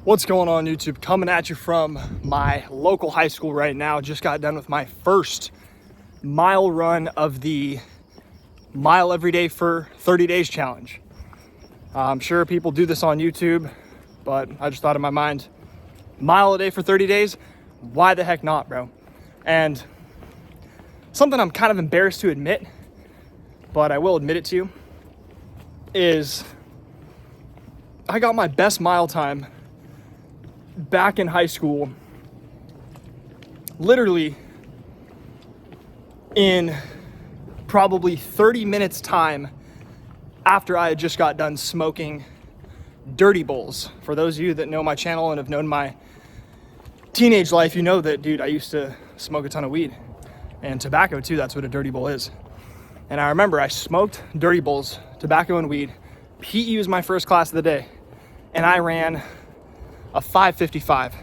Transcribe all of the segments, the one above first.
What's going on, YouTube? Coming at you from my local high school right now. Just got done with my first mile run of the mile every day for 30 days challenge. I'm sure people do this on YouTube, but I just thought in my mind, mile a day for 30 days, why the heck not, bro? And something I'm kind of embarrassed to admit, but I will admit it to you, is I got my best mile time back in high school, literally in probably 30 minutes time after I had just got done smoking dirty bowls. For those of you that know my channel and have known my teenage life, you know that, dude, I used to smoke a ton of weed and tobacco too. That's what a dirty bowl is. And I remember I smoked dirty bowls, tobacco and weed. PE was my first class of the day, and I ran a 5:55.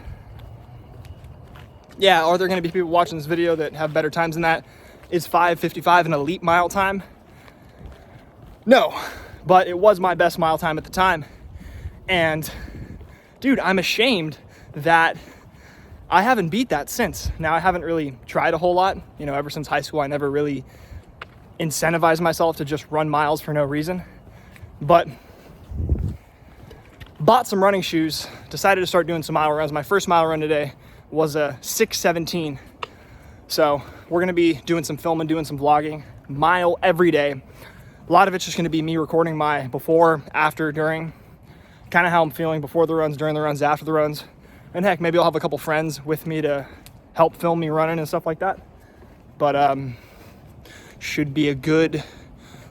Yeah, are there going to be people watching this video that have better times than that? Is 5:55 an elite mile time? No, but it was my best mile time at the time. And dude, I'm ashamed that I haven't beat that since. Now, I haven't really tried a whole lot. You know, ever since high school, I never really incentivized myself to just run miles for no reason. But bought some running shoes, decided to start doing some mile runs. My first mile run today was a 6:17. So we're gonna be doing some filming, doing some vlogging, mile every day. A lot of it's just gonna be me recording my before, after, during, kind of how I'm feeling before the runs, during the runs, after the runs. And heck, maybe I'll have a couple friends with me to help film me running and stuff like that. But should be a good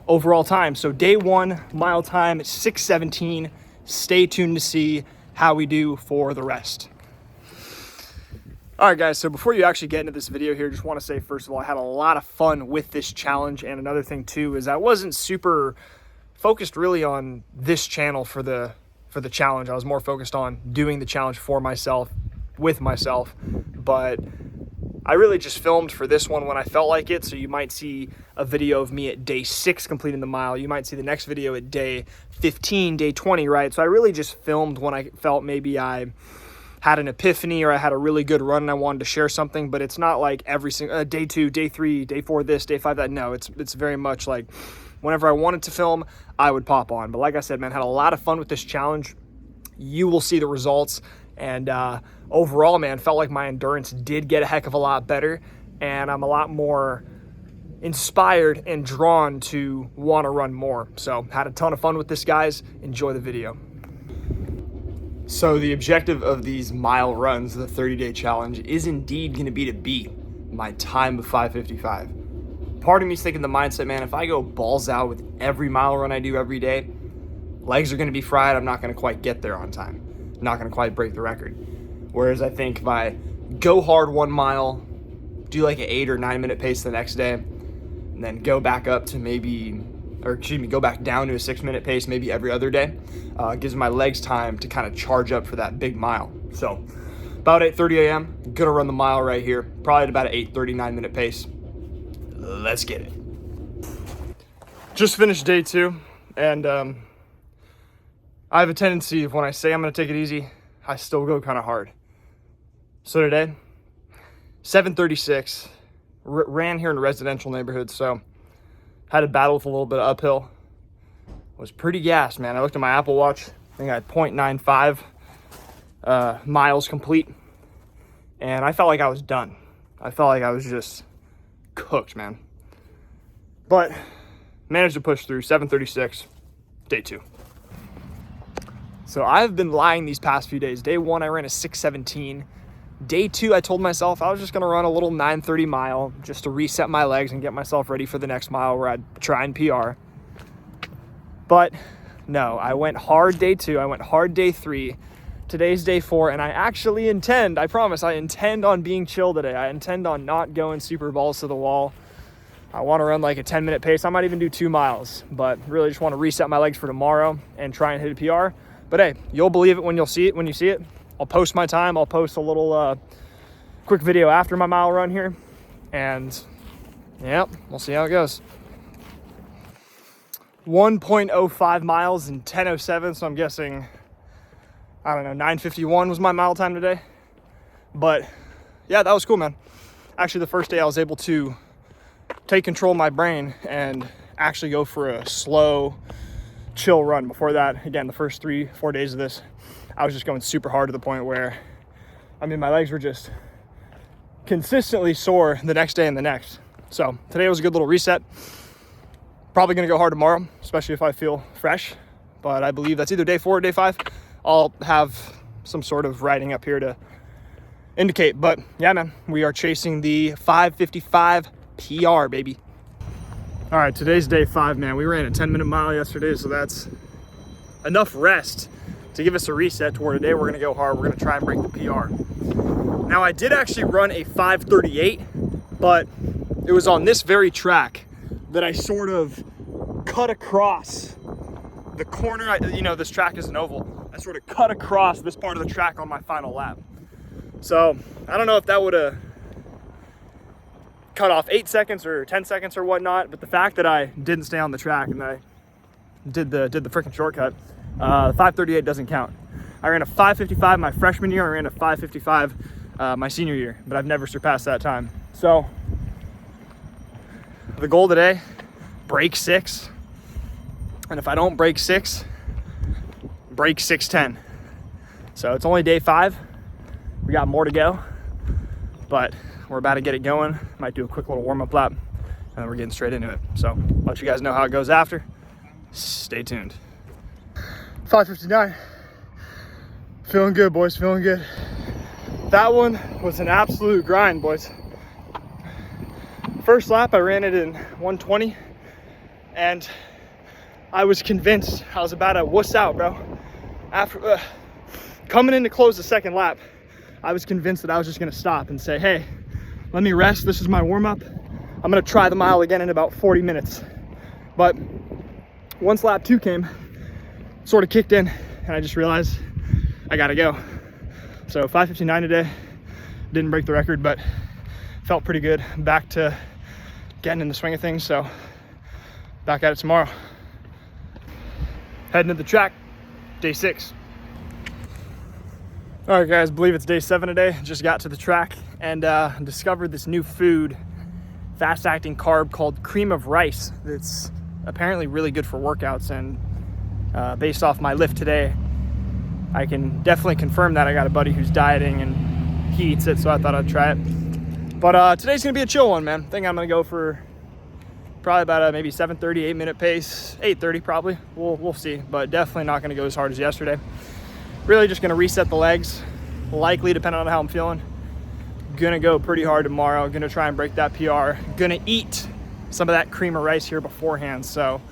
overall time. So day one, mile time, 6:17. Stay tuned to see how we do for the rest. All right, guys, so before you actually get into this video here, just want to say, first of all, I had a lot of fun with this challenge. And another thing too is I wasn't super focused really on this channel for the challenge. I was more focused on doing the challenge for myself, with myself. But I really just filmed for this one when I felt like it. So you might see a video of me at day 6 completing the mile. You might see the next video at day 15, day 20, right? So I really just filmed when I felt maybe I had an epiphany or I had a really good run and I wanted to share something. But it's not like every single day 2, day 3, day 4, this, day 5, that. No, it's very much like whenever I wanted to film, I would pop on. But like I said, man, had a lot of fun with this challenge. You will see the results. And overall, man, felt like my endurance did get a heck of a lot better, and I'm a lot more inspired and drawn to want to run more. So had a ton of fun with this, guys. Enjoy the video. So the objective of these mile runs, the 30-day challenge, is indeed going to be to beat my time of 5:55. Part of me is thinking the mindset, man, if I go balls out with every mile run I do every day, legs are going to be fried. I'm not going to quite get there on time. Not going to quite break the record. Whereas I think if I go hard 1 mile, do like an 8 or 9 minute pace the next day, and then go back up to go back down to a 6 minute pace maybe every other day, gives my legs time to kind of charge up for that big mile. So about 8:30 a.m., gonna run the mile right here, probably at about an 8:30, 9 minute pace. Let's get it. Just finished day 2, and I have a tendency of when I say I'm going to take it easy, I still go kind of hard. So today, 7:36, ran here in a residential neighborhood, so had to battle with a little bit of uphill. Was pretty gassed, man. I looked at my Apple Watch. I think I had 0.95 miles complete, and I felt like I was done. I felt like I was just cooked, man. But managed to push through. 7:36, day 2. So I've been lying these past few days. Day 1, I ran a 6:17. Day 2, I told myself I was just gonna run a little 9:30 mile just to reset my legs and get myself ready for the next mile where I'd try and PR. But no, I went hard day 2, I went hard day 3. Today's day 4, and I actually intend, I promise, I intend on being chill today. I intend on not going super balls to the wall. I want to run like a 10-minute pace. I might even do 2 miles, but really just want to reset my legs for tomorrow and try and hit a PR. But hey, you'll believe it when you see it. I'll post my time. I'll post a little quick video after my mile run here. And yeah, we'll see how it goes. 1.05 miles in 10:07, so I'm guessing I don't know, 9:51 was my mile time today. But yeah, that was cool, man. Actually, the first day I was able to take control of my brain and actually go for a slow, chill run. Before that, again, the first 3-4 days of this, I was just going super hard to the point where, I mean, my legs were just consistently sore the next day and the next. So today was a good little reset. Probably gonna go hard tomorrow, especially if I feel fresh. But I believe that's either day 4 or day 5. I'll have some sort of writing up here to indicate. But yeah, man, we are chasing the 5:55 PR, baby. All right, today's day 5, man. We ran a 10-minute mile yesterday, so that's enough rest to give us a reset to where today we're gonna go hard. We're gonna try and break the PR. Now, I did actually run a 5:38, but it was on this very track that I sort of cut across the corner. You know, this track is an oval. I sort of cut across this part of the track on my final lap. So I don't know if that would have cut off 8 seconds or 10 seconds or whatnot, but the fact that I didn't stay on the track and I did the freaking shortcut, 5:38 doesn't count. I ran a 5:55 my freshman year. I ran a 5:55 my senior year, but I've never surpassed that time. So the goal today, break 6. And if I don't break 6, break 6:10. So it's only day 5. We got more to go, but we're about to get it going. Might do a quick little warm-up lap, and then we're getting straight into it. So let you guys know how it goes after. Stay tuned. 5:59. Feeling good, boys, feeling good. That one was an absolute grind, boys. First lap, I ran it in 1:20, and I was convinced I was about to wuss out, bro. After coming in to close the second lap, I was convinced that I was just gonna stop and say, hey, let me rest. This is my warm-up. I'm gonna try the mile again in about 40 minutes. But once lap 2 came, sort of kicked in, and I just realized I gotta go. So 5:59 today, didn't break the record, but felt pretty good. Back to getting in the swing of things, so back at it tomorrow. Heading to the track, day 6. All right, guys, believe it's day 7 today. Just got to the track and discovered this new food, fast-acting carb called cream of rice. That's apparently really good for workouts, and based off my lift today, I can definitely confirm that. I got a buddy who's dieting and he eats it, so I thought I'd try it. But today's gonna be a chill one, man. I think I'm gonna go for probably about a maybe 7:30, 8-minute pace, 8:30 probably. We'll see, but definitely not gonna go as hard as yesterday. Really just gonna reset the legs, likely depending on how I'm feeling. Gonna go pretty hard tomorrow. Gonna try and break that PR. Gonna eat some of that cream of rice here beforehand. So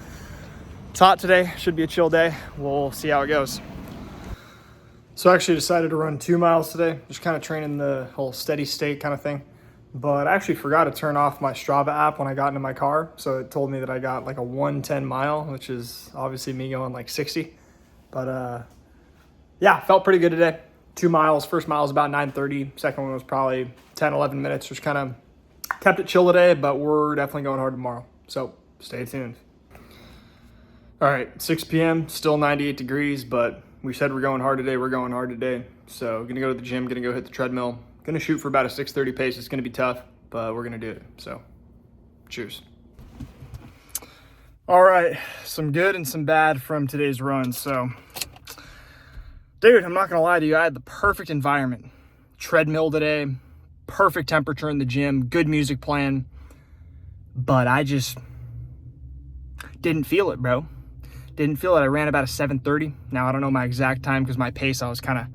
it's hot today, should be a chill day. We'll see how it goes. So I actually decided to run 2 miles today, just kind of training the whole steady state kind of thing. But I actually forgot to turn off my Strava app when I got into my car. So it told me that I got like a 1:10 mile, which is obviously me going like 60. But yeah, felt pretty good today. 2 miles, first mile was about 9:30. Second one was probably 10, 11 minutes. Just kind of kept it chill today, but we're definitely going hard tomorrow. So stay tuned. All right, 6 p.m., still 98 degrees, but we said we're going hard today. We're going hard today. So gonna go to the gym, gonna go hit the treadmill. Gonna shoot for about a 6:30 pace. It's gonna be tough, but we're gonna do it. So cheers. All right, some good and some bad from today's run. So dude, I'm not gonna lie to you, I had the perfect environment. Treadmill today, perfect temperature in the gym, good music playing, but I just didn't feel it, bro. Didn't feel it. I ran about a 7:30. Now I don't know my exact time because my pace, I was kind of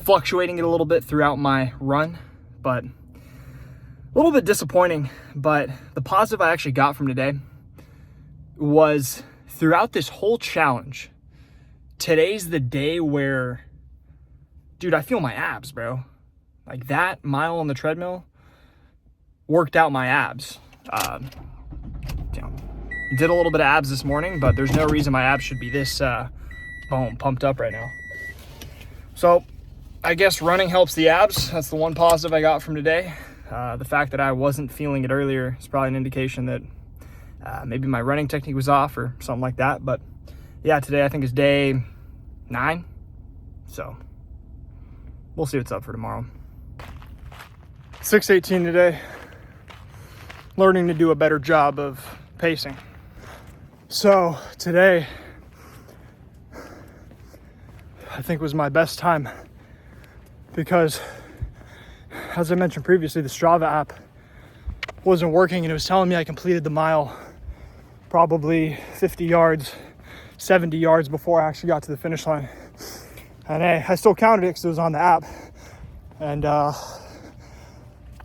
fluctuating it a little bit throughout my run, but a little bit disappointing. But the positive I actually got from today was throughout this whole challenge, today's the day where, dude, I feel my abs, bro. Like that mile on the treadmill worked out my abs. Did a little bit of abs this morning, but there's no reason my abs should be this boom, pumped up right now. So I guess running helps the abs. That's the one positive I got from today. The fact that I wasn't feeling it earlier is probably an indication that maybe my running technique was off or something like that. But yeah, today I think is day 9. So we'll see what's up for tomorrow. 6:18 today. Learning to do a better job of pacing. So today, I think was my best time because, as I mentioned previously, the Strava app wasn't working and it was telling me I completed the mile probably 50 yards, 70 yards before I actually got to the finish line. And I still counted it because it was on the app. And yeah,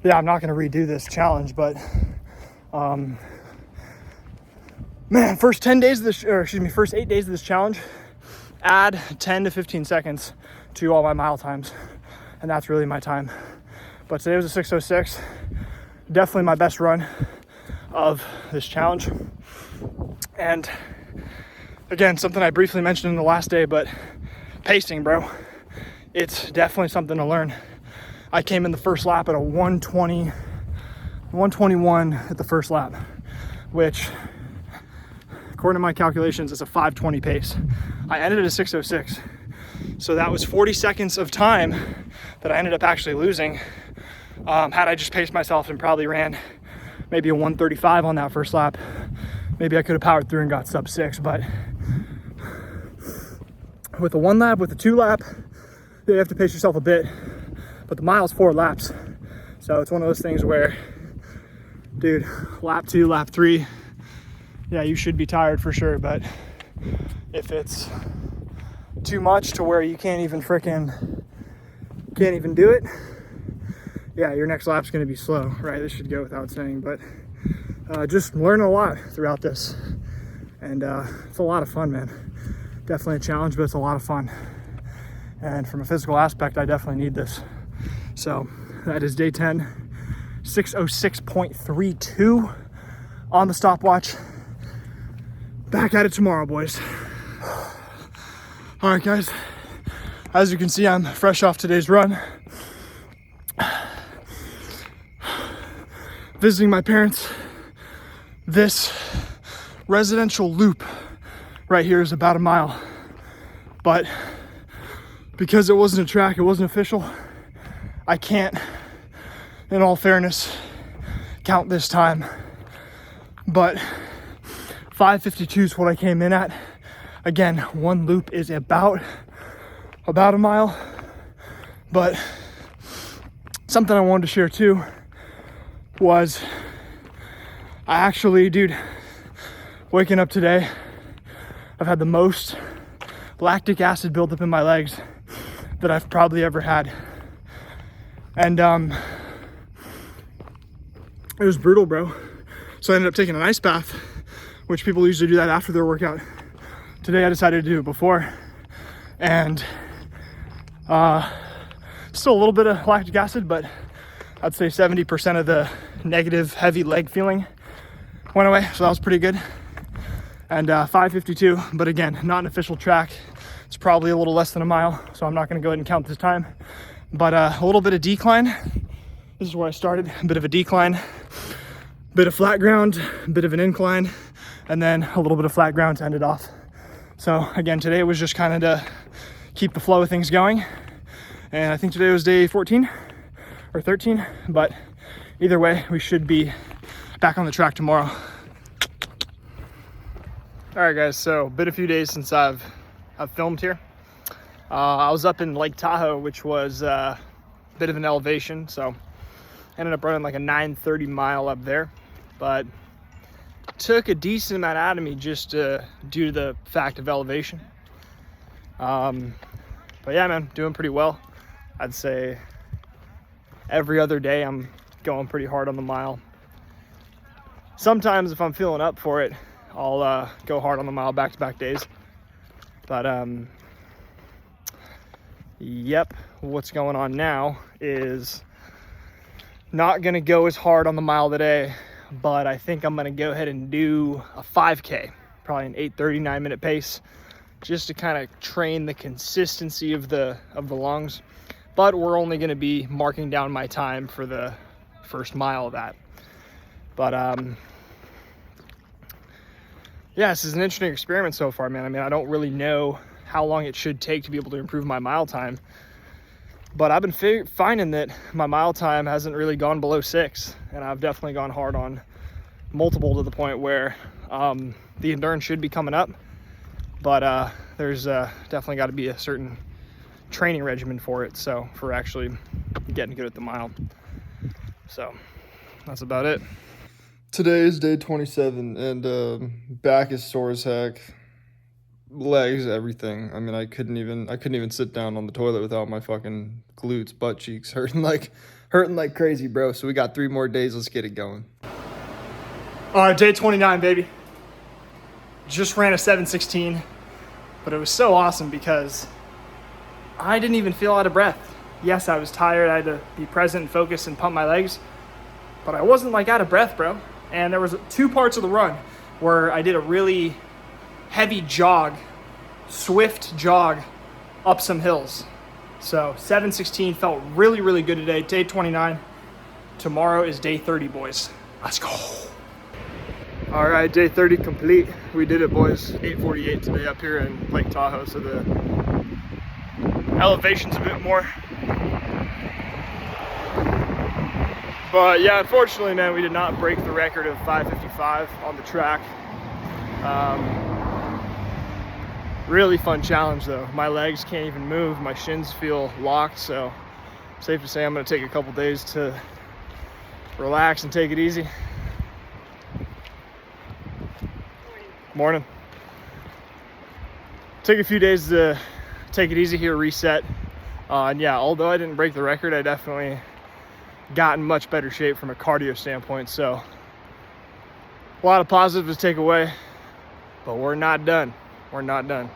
I'm not going to redo this challenge, but man, first 8 days of this challenge, add 10 to 15 seconds to all my mile times. And that's really my time. But today was a 6:06. Definitely my best run of this challenge. And again, something I briefly mentioned in the last day, but pacing, bro. It's definitely something to learn. I came in the first lap at a 121 at the first lap, which, according to my calculations, is a 5:20 pace. I ended at a 6:06. So that was 40 seconds of time that I ended up actually losing. Had I just paced myself and probably ran maybe a 135 on that first lap, maybe I could have powered through and got sub 6. But with the 1 lap, with the 2 lap, you have to pace yourself a bit. But the mile's 4 laps. So it's one of those things where, dude, lap 2, lap 3, yeah, you should be tired for sure. But if it's too much to where you can't even do it, yeah, your next lap's going to be slow, right? This should go without saying, but just learn a lot throughout this. And it's a lot of fun, man. Definitely a challenge, but it's a lot of fun. And from a physical aspect, I definitely need this. So that is day 10, 6:06.32 on the stopwatch. Back at it tomorrow, boys. All right, guys. As you can see, I'm fresh off today's run. Visiting my parents. This residential loop right here is about a mile. But because it wasn't a track, it wasn't official, I can't, in all fairness, count this time. But 5:52 is what I came in at. Again, one loop is about a mile. But something I wanted to share too was I actually, dude, waking up today, I've had the most lactic acid buildup in my legs that I've probably ever had. And it was brutal, bro. So I ended up taking an ice bath, which people usually do that after their workout. Today I decided to do it before. And still a little bit of lactic acid, but I'd say 70% of the negative heavy leg feeling went away. So that was pretty good. And 5:52, but again, not an official track. It's probably a little less than a mile, so I'm not gonna go ahead and count this time. But a little bit of decline. This is where I started, a bit of a decline, bit of flat ground, a bit of an incline, and then a little bit of flat ground to end it off. So again, today was just kind of to keep the flow of things going. And I think today was day 14 or 13, but either way, we should be back on the track tomorrow. All right, guys, so been a few days since I've filmed here. I was up in Lake Tahoe, which was a bit of an elevation, so ended up running like a 9:30 mile up there, but took a decent amount out of me just due to the fact of elevation. But yeah, man, doing pretty well. I'd say every other day I'm going pretty hard on the mile. Sometimes if I'm feeling up for it, I'll go hard on the mile back-to-back days. But yep, what's going on now is not gonna go as hard on the mile today, but I think I'm gonna go ahead and do a 5K, probably an 8:39 minute pace, just to kind of train the consistency of the lungs. But we're only gonna be marking down my time for the first mile of that. But yeah, this is an interesting experiment so far, man. I mean, I don't really know how long it should take to be able to improve my mile time. But I've been finding that my mile time hasn't really gone below 6, and I've definitely gone hard on multiple to the point where the endurance should be coming up. But there's definitely got to be a certain training regimen for it, so for actually getting good at the mile. So that's about it. Today is day 27, and back is sore as heck. Legs, everything. I mean, I couldn't even sit down on the toilet without my fucking glutes, butt cheeks hurting like crazy, bro. So we got 3 more days. Let's get it going. All right, day 29, baby. Just ran a 7:16, but it was so awesome because I didn't even feel out of breath. Yes, I was tired. I had to be present and focus and pump my legs, but I wasn't like out of breath, bro. And there was 2 parts of the run where I did a really heavy jog, swift jog up some hills. So 7:16 felt really, really good today. Day 29. Tomorrow is day 30, boys. Let's go. All right, day 30 complete. We did it, boys. 8:48 today up here in Lake Tahoe, so the elevation's a bit more. But yeah, unfortunately, man, we did not break the record of 5:55 on the track. Really fun challenge though. My legs can't even move. My shins feel locked, so safe to say I'm gonna take a couple days to relax and take it easy. Morning. Take a few days to take it easy here, reset. And yeah, although I didn't break the record, I definitely got in much better shape from a cardio standpoint. So a lot of positives to take away, but we're not done. We're not done.